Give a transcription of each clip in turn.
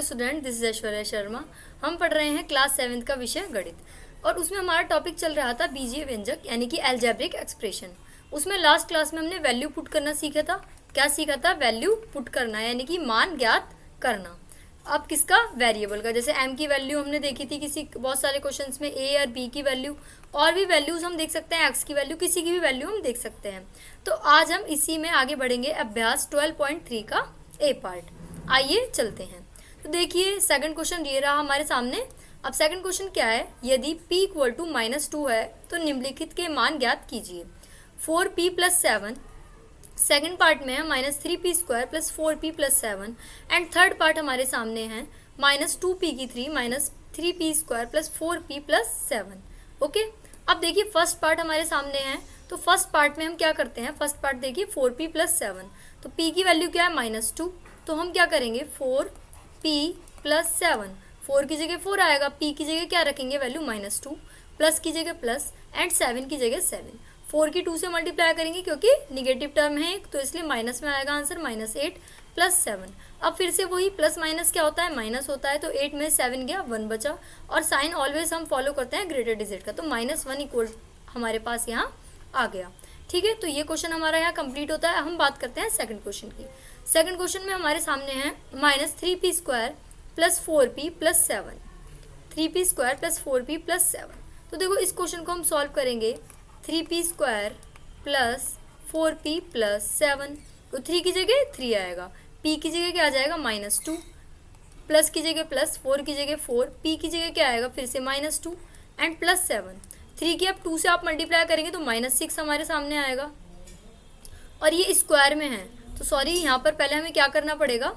Student, this is Aishwarya Sharma. हम पढ़ रहे हैं क्लास 7 का विषय गणित और उसमें हमारा टॉपिक चल रहा था बीजीय व्यंजक यानी कि अलजेब्रिक एक्सप्रेशन। उसमें लास्ट क्लास में हमने वैल्यू पुट करना सीखा था। क्या सीखा था? वैल्यू पुट करना यानी कि मान ज्ञात करना। अब किसका? वेरिएबल का। जैसे m की वैल्यू हमने देखी थी किसी बहुत सारे क्वेश्चंस में, a और b की वैल्यू, और भी वैल्यूज हम देख सकते हैं, x की वैल्यू, किसी की भी वैल्यू हम देख सकते हैं। तो आज हम इसी में आगे बढ़ेंगे। अभ्यास 12.3 का ए पार्ट। आइए चलते हैं। तो देखिए सेकंड क्वेश्चन ये रहा हमारे सामने। अब सेकंड क्वेश्चन क्या है? यदि p इक्वल टू -2 है तो निम्नलिखित के मान ज्ञात कीजिए। 4p + 7, सेकेंड पार्ट में है -3p² + 4p + 7, and third part हमारे सामने है -2p की 3 -3p² + 4p + 7। ओके, अब देखिए फर्स्ट पार्ट हमारे सामने है, तो फर्स्ट पार्ट में हम क्या करते हैं? फर्स्ट पार्ट देखिए 4p + 7, तो p की वैल्यू क्या है? -2, तो हम क्या करेंगे? 4p + 7, 4 की जगह 4 आएगा, p की जगह क्या रखेंगे? वैल्यू -2, प्लस की जगह प्लस, एंड 7 की जगह 7। 4 की 2 से मल्टीप्लाई करेंगे क्योंकि निगेटिव टर्म है एक, तो इसलिए माइनस में आएगा आंसर -8 + 7। अब फिर से वही प्लस माइनस क्या होता है? माइनस होता है, तो 8 में 7 गया, 1 बचा, और साइन ऑलवेज हम फॉलो करते हैं ग्रेटर डिजिट का, तो -1 इक्वल हमारे पास यहाँ आ गया। ठीक है, तो ये क्वेश्चन हमारा यहाँ कंप्लीट होता है। हम बात करते हैं सेकंड क्वेश्चन की। सेकंड क्वेश्चन में हमारे सामने है -3p² + 4p + 7, 3p² + 4p + 7। तो देखो इस क्वेश्चन को हम सॉल्व करेंगे। 3p² + 4p + 7, तो 3 की जगह 3 आएगा, p की जगह क्या आ जाएगा? -2, प्लस की जगह प्लस, 4 की जगह 4, p की जगह क्या आएगा? फिर से -2, एंड +7। 3 की अब 2 से आप मल्टीप्लाई करेंगे तो -6 हमारे सामने आएगा, और ये स्क्वायर में है, तो सॉरी यहाँ पर पहले हमें क्या करना पड़ेगा?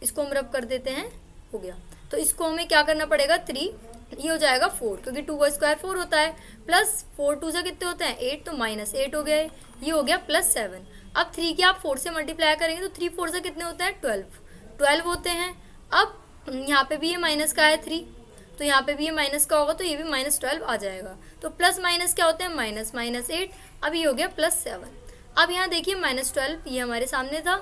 इसको हम रब कर देते हैं, हो गया। तो इसको हमें क्या करना पड़ेगा? 3, ये हो जाएगा 4, क्योंकि 2 का स्क्वायर 4 होता है, प्लस 4 2 से कितने होते हैं? 8, तो -8 हो गया, ये हो गया +7। अब 3 की आप 4 से मल्टीप्लाई करेंगे तो 3 4 से कितने होते हैं? 12 होते हैं। अब यहाँ पे भी ये माइनस का है 3, तो यहाँ पे भी ये माइनस का होगा, तो ये भी -12 आ जाएगा। तो प्लस माइनस क्या होते हैं? -8, अब ये हो गया +7। अब यहाँ देखिए -12 ये हमारे सामने था।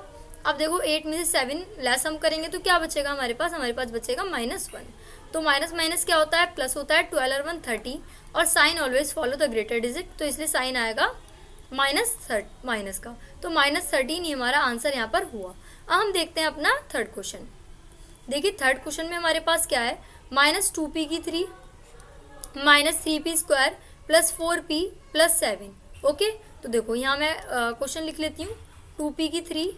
अब देखो 8 में से 7 लेस हम करेंगे तो क्या बचेगा हमारे पास? हमारे पास बचेगा -1। तो माइनस माइनस क्या होता है? प्लस होता है। 12 और 1 30, और sign always follow the greater digit, तो इसलिए साइन आएगा माइनस का, तो -13 ये हमारा आंसर यहाँ पर हुआ। अब हम देखते हैं अपना थर्ड क्वेश्चन। देखिए थर्ड क्वेश्चन में हमारे पास क्या है? -2p की 3 -3p² + 4p + 7। ओके, तो देखो यहाँ मैं क्वेश्चन लिख लेती हूँ। 2p की 3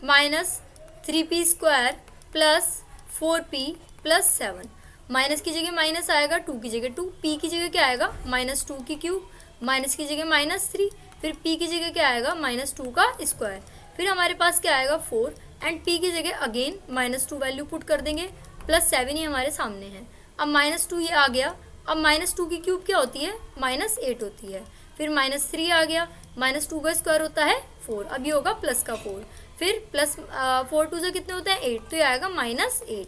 -3p² + 4p + 7, माइनस की जगह माइनस आएगा, 2 की जगह 2, p की जगह क्या आएगा? -2 की क्यूब, माइनस की जगह -3, फिर p की जगह क्या आएगा? -2 का स्क्वायर, फिर हमारे पास क्या आएगा? 4, एंड p की जगह अगेन -2 वैल्यू पुट कर देंगे, +7 ही हमारे सामने है। अब -2 ये आ गया। अब -2 की क्यूब क्या होती है? -8 होती है, फिर -3 आ गया, -2 का स्क्वायर होता है 4, अब ये होगा प्लस का 4, फिर प्लस 4 2 से कितने होते हैं? 8, तो ये आएगा -8।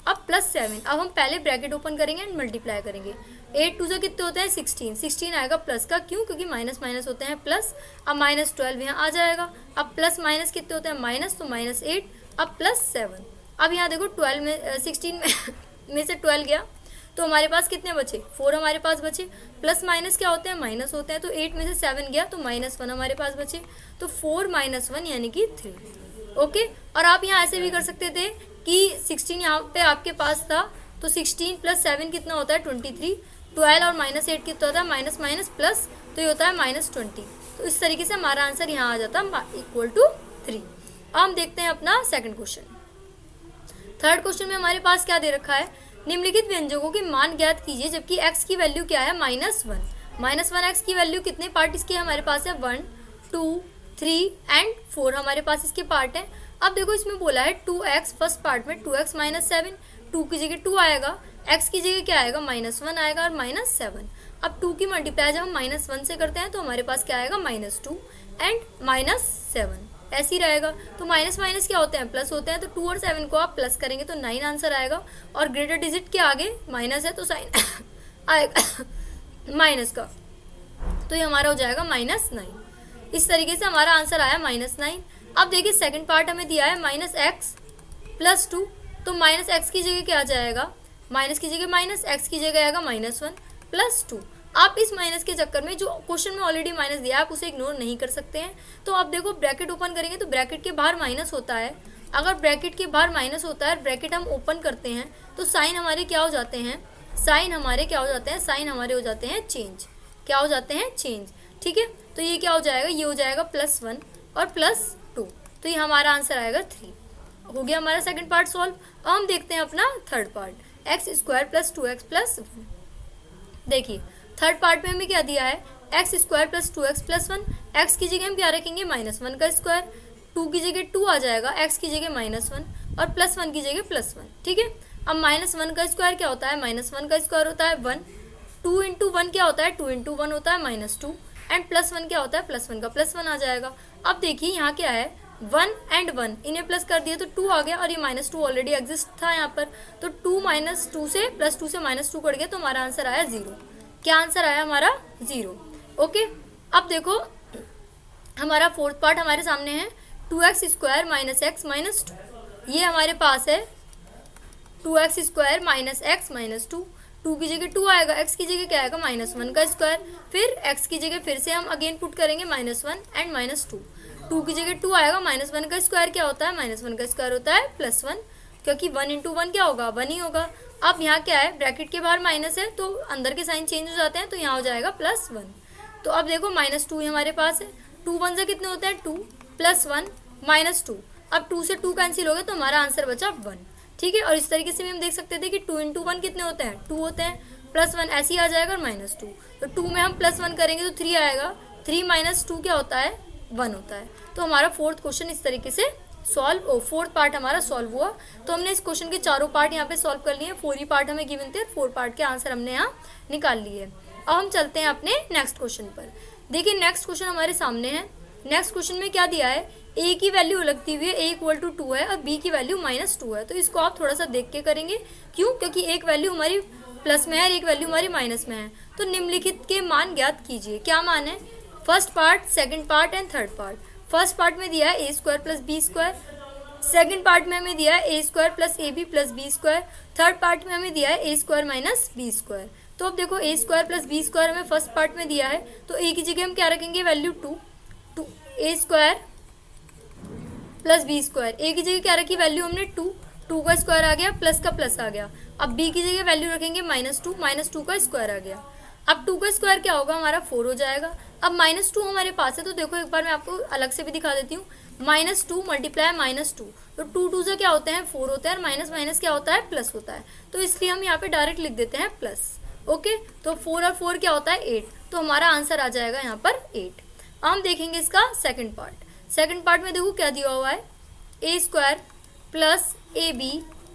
अब +7, अब हम पहले ब्रैकेट ओपन करेंगे एंड मल्टीप्लाई करेंगे। 8 2 से कितने होते हैं? 16, 16 आएगा प्लस का, क्यों? क्योंकि माइनस माइनस होते हैं प्लस। अब -12 यहाँ आ जाएगा। अब प्लस माइनस कितने होते हैं? माइनस, तो -8, अब +7। अब यहाँ देखो 16 में से 12 गया, तो हमारे पास कितने बचे? 4 हमारे पास बचे। प्लस माइनस क्या होते हैं? माइनस होते हैं, तो 8 में से 7 गया, तो -1 हमारे पास बचे, तो 4 - 1 यानी कि 3। ओके, और आप यहाँ ऐसे भी कर सकते थे कि 16 यहाँ पे आपके पास था, तो 16 + 7 कितना होता है? 23, 12 और -8 कितना होता है? माइनस माइनस प्लस, तो ये होता है -20। तो इस तरीके से हमारा आंसर यहाँ आ जाता है =3। अब हम देखते हैं अपना सेकंड क्वेश्चन। थर्ड क्वेश्चन में हमारे पास क्या दे रखा है? निम्नलिखित व्यंजकों के मान ज्ञात कीजिए जबकि x की वैल्यू क्या है? -1। -1 x की वैल्यू कितने पार्ट इसके हमारे पास है? 1 2 3 एंड 4 हमारे पास इसके पार्ट हैं। अब देखो इसमें बोला है 2x, फर्स्ट पार्ट में 2x - 7, 2 की जगह 2 आएगा, x की जगह क्या आएगा? -1 आएगा, और -7। अब 2 की मल्टीप्लाई जब हम -1 से करते हैं तो हमारे पास क्या आएगा? -2 एंड -7, ऐसे ही रहेगा। तो माइनस माइनस क्या होते हैं? प्लस होते हैं, तो 2 और 7 को आप प्लस करेंगे तो 9 आंसर आएगा, और ग्रेटर डिजिट के आगे माइनस है तो साइन आएगा माइनस का, तो ये हमारा हो जाएगा -9। इस तरीके से हमारा आंसर आया -9। अब देखिए सेकंड पार्ट हमें दिया है -x + 2 तो माइनस एक्स की जगह क्या आ जाएगा, माइनस की जगह माइनस, एक्स की जगह आएगा -1 प्लस 2। आप इस माइनस के चक्कर में जो क्वेश्चन में ऑलरेडी माइनस दिया है आप उसे इग्नोर नहीं कर सकते हैं। तो आप देखो ब्रैकेट ओपन करेंगे तो ब्रैकेट के बाहर माइनस होता है, अगर ब्रैकेट के बाहर माइनस होता है ब्रैकेट हम ओपन करते हैं तो साइन हमारे क्या हो जाते हैं, साइन हमारे क्या हो जाते हैं, साइन हमारे हो जाते हैं चेंज, क्या हो जाते हैं चेंज। ठीक है, तो ये क्या हो जाएगा, ये हो जाएगा +1 और +2, तो ये हमारा आंसर आएगा 3। हो गया हमारा सेकंड पार्ट सॉल्व। अब हम देखते हैं अपना थर्ड पार्ट, x² + 2x + 1। देखिए थर्ड पार्ट में हमें क्या दिया है, x² + 2x + 1। x की जगह हम क्या रखेंगे, -1 का स्क्वायर, 2 की जगह 2 आ जाएगा, x की जगह -1 और +1 की जगह +1। ठीक है, अब -1 का स्क्वायर क्या होता है, -1 का स्क्वायर होता है 1, 2 × 1 क्या होता है, 2 × 1 होता है -2, एंड +1 क्या होता है, +1 का +1 आ जाएगा। अब देखिए यहाँ क्या है, 1 and 1 इन्हें प्लस कर दिए तो 2 आ गया, और ये -2 ऑलरेडी एग्जिस्ट था यहाँ पर, तो 2 - 2 से +2 से -2 कट गया, तो हमारा आंसर आया 0। क्या आंसर आया हमारा, 0। ओके, अब देखो हमारा फोर्थ पार्ट हमारे सामने है, 2x² - x - 2। ये हमारे पास है 2x² - x - 2, 2 की जगह 2 आएगा, x की जगह क्या आएगा, -1 का स्क्वायर, फिर x की जगह फिर से हम अगेन पुट करेंगे -1 एंड -2, 2 की जगह 2 आएगा, -1 का स्क्वायर क्या होता है, -1 का स्क्वायर होता है +1, क्योंकि 1 × 1 क्या होगा, 1 ही होगा। अब यहाँ क्या है, ब्रैकेट के बाहर माइनस है तो अंदर के साइन चेंज हो जाते हैं, तो यहाँ हो जाएगा +1। तो अब देखो -2 हमारे पास है, 2 1 से कितने होते हैं, 2 +1 -2, अब 2 से 2 कैंसिल हो गया तो हमारा आंसर बचा 1। ठीक है, और इस तरीके से भी हम देख सकते थे कि 2 × 1 कितने होते हैं, 2 होते हैं, +1 ऐसे ही आ जाएगा और -2, तो 2 में हम +1 करेंगे तो 3 आएगा, 3 - 2 क्या होता है, 1 होता है। तो हमारा फोर्थ क्वेश्चन इस तरीके से सॉल्व, फोर्थ पार्ट हमारा सॉल्व हुआ। तो हमने इस क्वेश्चन के चारों पार्ट यहाँ पे सॉल्व कर लिए, 4 ही पार्ट हमें गिवन थे, 4 पार्ट के आंसर हमने यहाँ निकाल लिए। अब हम चलते हैं अपने नेक्स्ट क्वेश्चन पर। देखिए नेक्स्ट क्वेश्चन हमारे सामने है, नेक्स्ट क्वेश्चन में क्या दिया है, a की वैल्यू अलग दी हुई है, a = 2 है और b की वैल्यू -2 है। तो इसको आप थोड़ा सा देख के करेंगे, क्यों, क्योंकि एक वैल्यू हमारी प्लस में है और एक वैल्यू हमारी माइनस में है। तो निम्नलिखित के मान ज्ञात कीजिए, क्या मान है, first part, second part and third part. First part में दिया है a² + b², सेकंड पार्ट में हमें दिया है a² + ab + b², third part में हमें दिया है a² - b²। तो अब देखो a² + b² हमें फर्स्ट पार्ट में दिया है, तो a की जगह हम क्या रखेंगे, वैल्यू 2, a² + b², a की जगह क्या रखी, वैल्यू हमने 2, 2 का स्क्वायर आ गया, प्लस का प्लस आ गया। अब b की जगह वैल्यू रखेंगे -2, -2 का स्क्वायर आ गया। अब 2 का स्क्वायर क्या होगा, हमारा 4 हो जाएगा। अब -2 हमारे पास है, तो देखो एक बार मैं आपको अलग से भी दिखा देती हूँ, -2 × -2, तो 2 2 से क्या होते हैं, 4 होता है, और माइनस माइनस क्या होता है, प्लस होता है, तो इसलिए हम यहाँ पे डायरेक्ट लिख देते हैं प्लस। ओके, तो 4 और 4 क्या होता है, 8, तो हमारा आंसर आ जाएगा यहाँ पर 8। हम देखेंगे इसका सेकंड पार्ट। सेकंड पार्ट में देखो क्या दिया हुआ है, a² + ab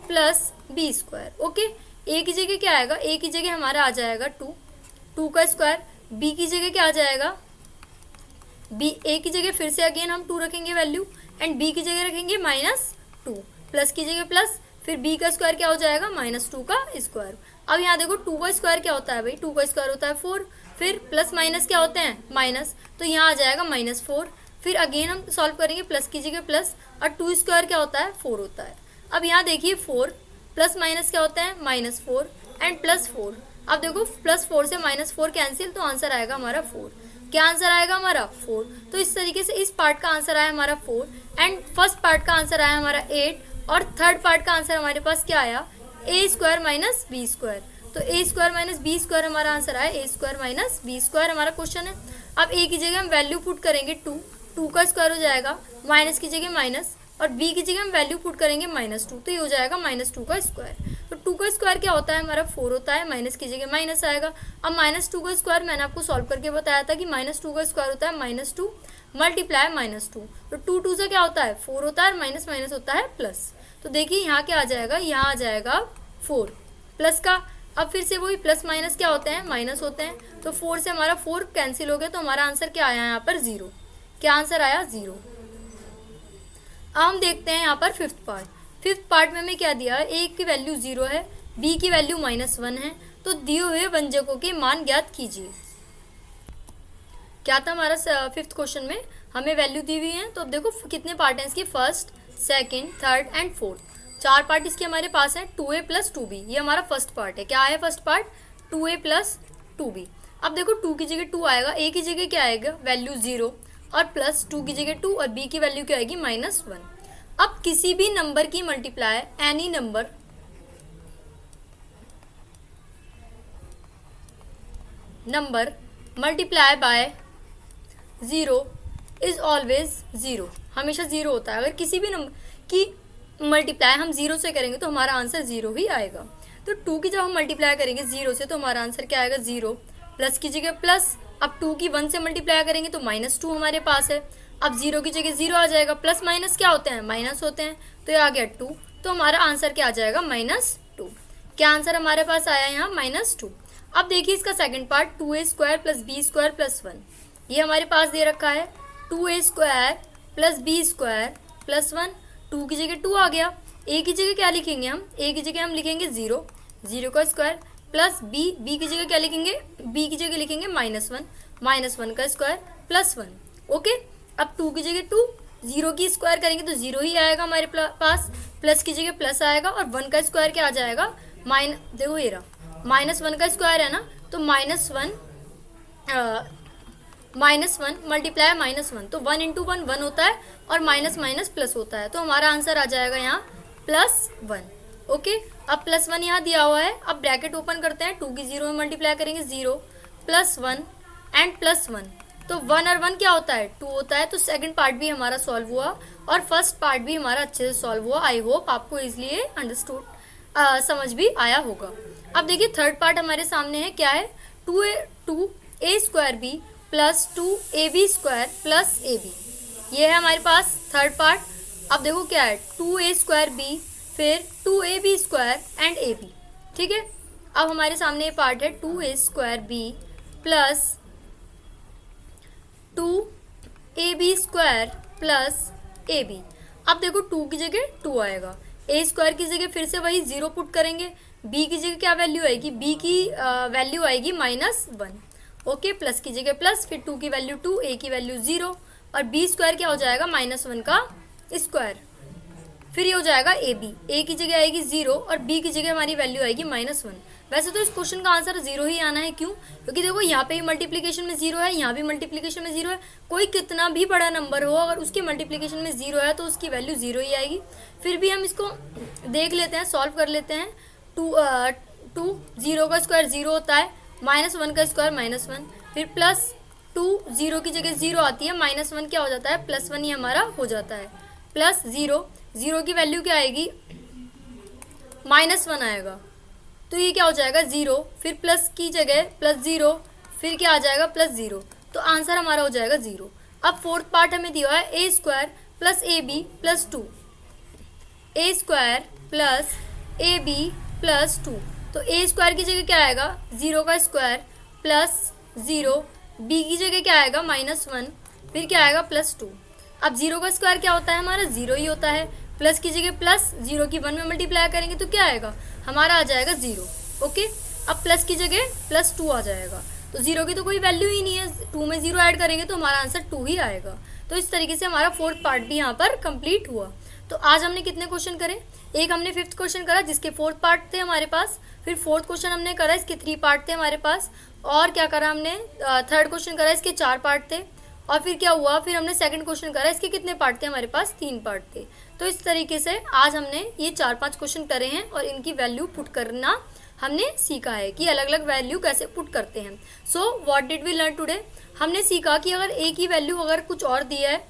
+ b²। Okay, a की जगह क्या आएगा, a की जगह हमारा आ जाएगा 2, 2 का स्क्वायर, b की जगह क्या आ जाएगा, a की जगह फिर से अगेन हम 2 रखेंगे वैल्यू, एंड b की जगह रखेंगे -2, प्लस की जगह प्लस, फिर b का स्क्वायर क्या हो जाएगा, -2 का स्क्वायर। अब यहाँ देखो 2 का स्क्वायर क्या होता है भाई, 2 का स्क्वायर होता है 4, फिर प्लस माइनस क्या होते हैं, माइनस, तो यहाँ आ जाएगा -4, फिर अगेन हम सॉल्व करेंगे, प्लस की जगह प्लस, और 2² क्या होता है, 4 होता है। अब यहाँ देखिए 4 प्लस माइनस क्या होता है, -4 एंड +4। अब देखो +4 से -4 कैंसिल, तो आंसर आएगा हमारा 4। क्या आंसर आएगा हमारा, 4। तो इस तरीके से इस पार्ट का आंसर आया हमारा 4, एंड फर्स्ट पार्ट का आंसर आया हमारा 8, और थर्ड पार्ट का आंसर हमारे पास क्या आया, a² - b²। तो a² - b² हमारा आंसर आया, a² - b² हमारा क्वेश्चन है। अब a की जगह हम वैल्यू पुट करेंगे 2, 2 का स्क्वायर हो जाएगा, माइनस की जगह माइनस, और b की जगह हम वैल्यू पुट करेंगे -2, तो ये हो जाएगा -2 का स्क्वायर। तो 2 का स्क्वायर क्या होता है हमारा, 4 होता है, माइनस की जगह माइनस आएगा। अब -2 का स्क्वायर मैंने आपको सॉल्व करके बताया था कि -2 का स्क्वायर होता है -2 × -2, तो 2 2 से क्या होता है, 4 होता है, और माइनस माइनस होता है प्लस। तो देखिए यहाँ क्या आ जाएगा, यहाँ आ जाएगा 4 प्लस का, अब फिर से वही प्लस माइनस क्या होते हैं, माइनस होते हैं, तो 4 से हमारा 4 कैंसिल हो गया, तो हमारा आंसर क्या आया यहाँ पर, 0। क्या आंसर आया, 0। अब हम देखते हैं यहाँ पर फिफ्थ पार्ट। फिफ्थ पार्ट में हमें क्या दिया है, a की वैल्यू 0 है, b की वैल्यू -1 है, तो दिए हुए व्यंजकों के मान ज्ञात कीजिए। क्या था हमारा फिफ्थ क्वेश्चन में, हमें वैल्यू दी हुई है, तो अब देखो कितने पार्ट हैं इसके, first, second, third and fourth. चार पार्ट इसके हमारे पास है 2a प्लस 2b, ये हमारा फर्स्ट पार्ट है। क्या है first part? 2a plus 2b। अब देखो 2 की जगह 2 आएगा, a की जगह क्या आएगा? वैल्यू 0, और प्लस 2 की जगह 2 और b की वैल्यू क्या आएगी? -1। अब किसी भी नंबर की multiply, any number multiply by 0 is always 0, हमेशा 0 होता है। अगर किसी भी नंबर की मल्टीप्लाई हम 0 से करेंगे तो हमारा आंसर 0 ही आएगा। तो 2 की जब हम मल्टीप्लाई करेंगे 0 से तो हमारा आंसर क्या आएगा? 0। प्लस की जगह प्लस, अब 2 की 1 से मल्टीप्लाई करेंगे तो -2 हमारे पास है। अब 0 की जगह 0 आ जाएगा, प्लस माइनस क्या होते हैं? माइनस होते हैं, तो ये आ गया 2। तो हमारा आंसर क्या आ जाएगा? -2। क्या आंसर हमारे पास आया यहाँ? -2। अब देखिए इसका second part, 2a² plus b² plus 1, ये हमारे पास दे रखा है 2a² प्लस b² प्लस 1। 2 की जगह 2 आ गया, a की जगह क्या लिखेंगे हम? a की जगह हम लिखेंगे 0, 0 का स्क्वायर, प्लस b की जगह क्या लिखेंगे? b की जगह लिखेंगे -1, -1 का स्क्वायर प्लस 1। ओके, अब 2 की जगह 2, 0 की स्क्वायर करेंगे तो 0 ही आएगा हमारे पास, प्लस की जगह प्लस आएगा, और 1 का स्क्वायर क्या आ जाएगा? देखो ये रहा, -1 का स्क्वायर है ना, तो -1 मल्टीप्लाई -1, तो 1 × 1 1 होता है, और माइनस माइनस प्लस होता है, तो हमारा आंसर आ जाएगा यहाँ +1। ओके, अब +1 यहाँ दिया हुआ है। अब ब्रैकेट ओपन करते हैं, 2 की 0 में मल्टीप्लाई करेंगे, 0 + 1 एंड +1, तो 1 और 1 क्या होता है? 2 होता है। तो सेकंड पार्ट भी हमारा सॉल्व हुआ और फर्स्ट पार्ट भी हमारा अच्छे से सॉल्व हुआ। आई होप आपको इसलिए अंडरस्टूड, समझ भी आया होगा। अब देखिए थर्ड पार्ट हमारे सामने है, क्या है? 2a² plus 2ab² plus ab, ये है हमारे पास थर्ड पार्ट। अब देखो क्या है, 2a² फिर 2ab² एंड ab, ठीक है। अब हमारे सामने ये पार्ट है 2a² plus 2ab² plus ab। अब देखो 2 की जगह 2 आएगा, a² की जगह फिर से वही 0 पुट करेंगे, b की जगह क्या वैल्यू आएगी? b की वैल्यू आएगी -1। ओके, प्लस की जगह प्लस, फिर 2 की वैल्यू 2, a की वैल्यू 0, और b² क्या हो जाएगा? -1 का स्क्वायर, फिर ये हो जाएगा ab, a की जगह आएगी 0 और b की जगह हमारी वैल्यू आएगी -1। वैसे तो इस क्वेश्चन का आंसर 0 ही आना है, क्यों? क्योंकि देखो यहाँ पे भी मल्टीप्लिकेशन में 0 है, यहाँ भी मल्टीप्लिकेशन में 0 है। कोई कितना भी बड़ा नंबर हो, अगर उसके मल्टीप्लिकेशन में 0 है तो उसकी वैल्यू 0 ही आएगी। फिर भी हम इसको देख लेते हैं, सॉल्व कर लेते हैं। 0 का स्क्वायर 0 होता है, -1 का स्क्वायर -1, फिर प्लस 2, 0 की जगह 0 आती है, -1 क्या हो जाता है? +1 ही हमारा हो जाता है, प्लस 0 की वैल्यू क्या आएगी? -1 आएगा, तो ये क्या हो जाएगा? 0, फिर प्लस की जगह +0, फिर क्या आ जाएगा? +0, तो आंसर हमारा हो जाएगा 0। अब फोर्थ पार्ट हमें दिया है a² plus ab plus 2, a² plus ab plus 2, तो a² की जगह क्या आएगा? 0 का स्क्वायर प्लस 0, b की जगह क्या आएगा? -1, फिर क्या आएगा? +2। अब 0 का स्क्वायर क्या होता है? हमारा 0 ही होता है, प्लस की जगह प्लस, 0 की 1 में मल्टीप्लाई करेंगे तो क्या आएगा? हमारा आ जाएगा 0। ओके, अब प्लस की जगह +2 आ जाएगा, तो 0 की तो कोई वैल्यू ही नहीं है, 2 में 0 ऐड करेंगे तो हमारा आंसर 2 ही आएगा। तो इस तरीके से हमारा फोर्थ पार्ट भी यहाँ पर कंप्लीट हुआ। तो आज हमने कितने क्वेश्चन करे? एक हमने फिफ्थ क्वेश्चन करा जिसके 4th पार्ट थे हमारे पास, फिर 4th क्वेश्चन हमने करा, इसके 3 पार्ट थे हमारे पास, और क्या करा हमने? 3rd क्वेश्चन करा, इसके 4 पार्ट थे, और फिर क्या हुआ? फिर हमने 2nd क्वेश्चन करा, इसके कितने पार्ट थे हमारे पास? 3 पार्ट थे। तो इस तरीके से आज हमने ये 4-5 क्वेश्चन करे हैं और इनकी वैल्यू पुट करना हमने सीखा है कि अलग अलग वैल्यू कैसे पुट करते हैं। So what did we learn today? हमने सीखा कि अगर a की वैल्यू अगर कुछ और दी है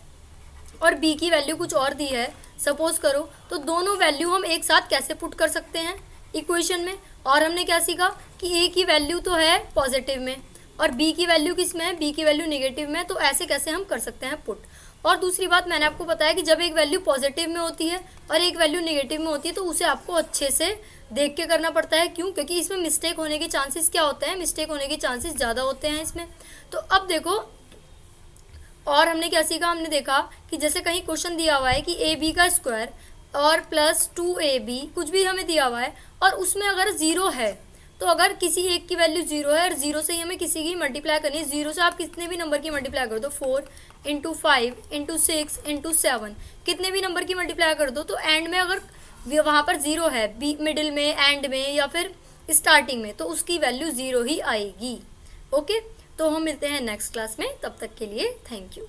और b की वैल्यू कुछ और दी है, सपोज करो, तो दोनों वैल्यू हम एक साथ कैसे पुट कर सकते हैं इक्वेशन में। और हमने क्या सीखा कि a की वैल्यू तो है पॉजिटिव में और b की वैल्यू किस में है? b की वैल्यू नेगेटिव में, तो ऐसे कैसे हम कर सकते हैं पुट। और दूसरी बात मैंने आपको बताया कि जब एक वैल्यू पॉजिटिव में होती है और एक वैल्यू नेगेटिव में होती है तो उसे आपको अच्छे से देख के करना पड़ता है। क्यों? क्योंकि इसमें मिस्टेक होने के चांसेस क्या होते हैं? मिस्टेक होने के चांसेस ज़्यादा होते हैं इसमें। तो अब देखो, और हमने क्या सीखा? हमने देखा कि जैसे कहीं क्वेश्चन दिया हुआ है कि ab का स्क्वायर और प्लस 2ab कुछ भी हमें दिया हुआ है और उसमें अगर 0 है, तो अगर किसी एक की वैल्यू 0 है और 0 से ही हमें किसी की मल्टीप्लाई करनी है, 0 से आप कितने भी नंबर की मल्टीप्लाई कर दो, 4 × 5 × 6 × 7, कितने भी नंबर की मल्टीप्लाई कर दो, तो एंड में अगर वहाँ पर ज़ीरो है, बी मिडिल में, एंड में या फिर स्टार्टिंग में, तो उसकी वैल्यू ज़ीरो ही आएगी। ओके, तो हम मिलते हैं नेक्स्ट क्लास में, तब तक के लिए थैंक यू।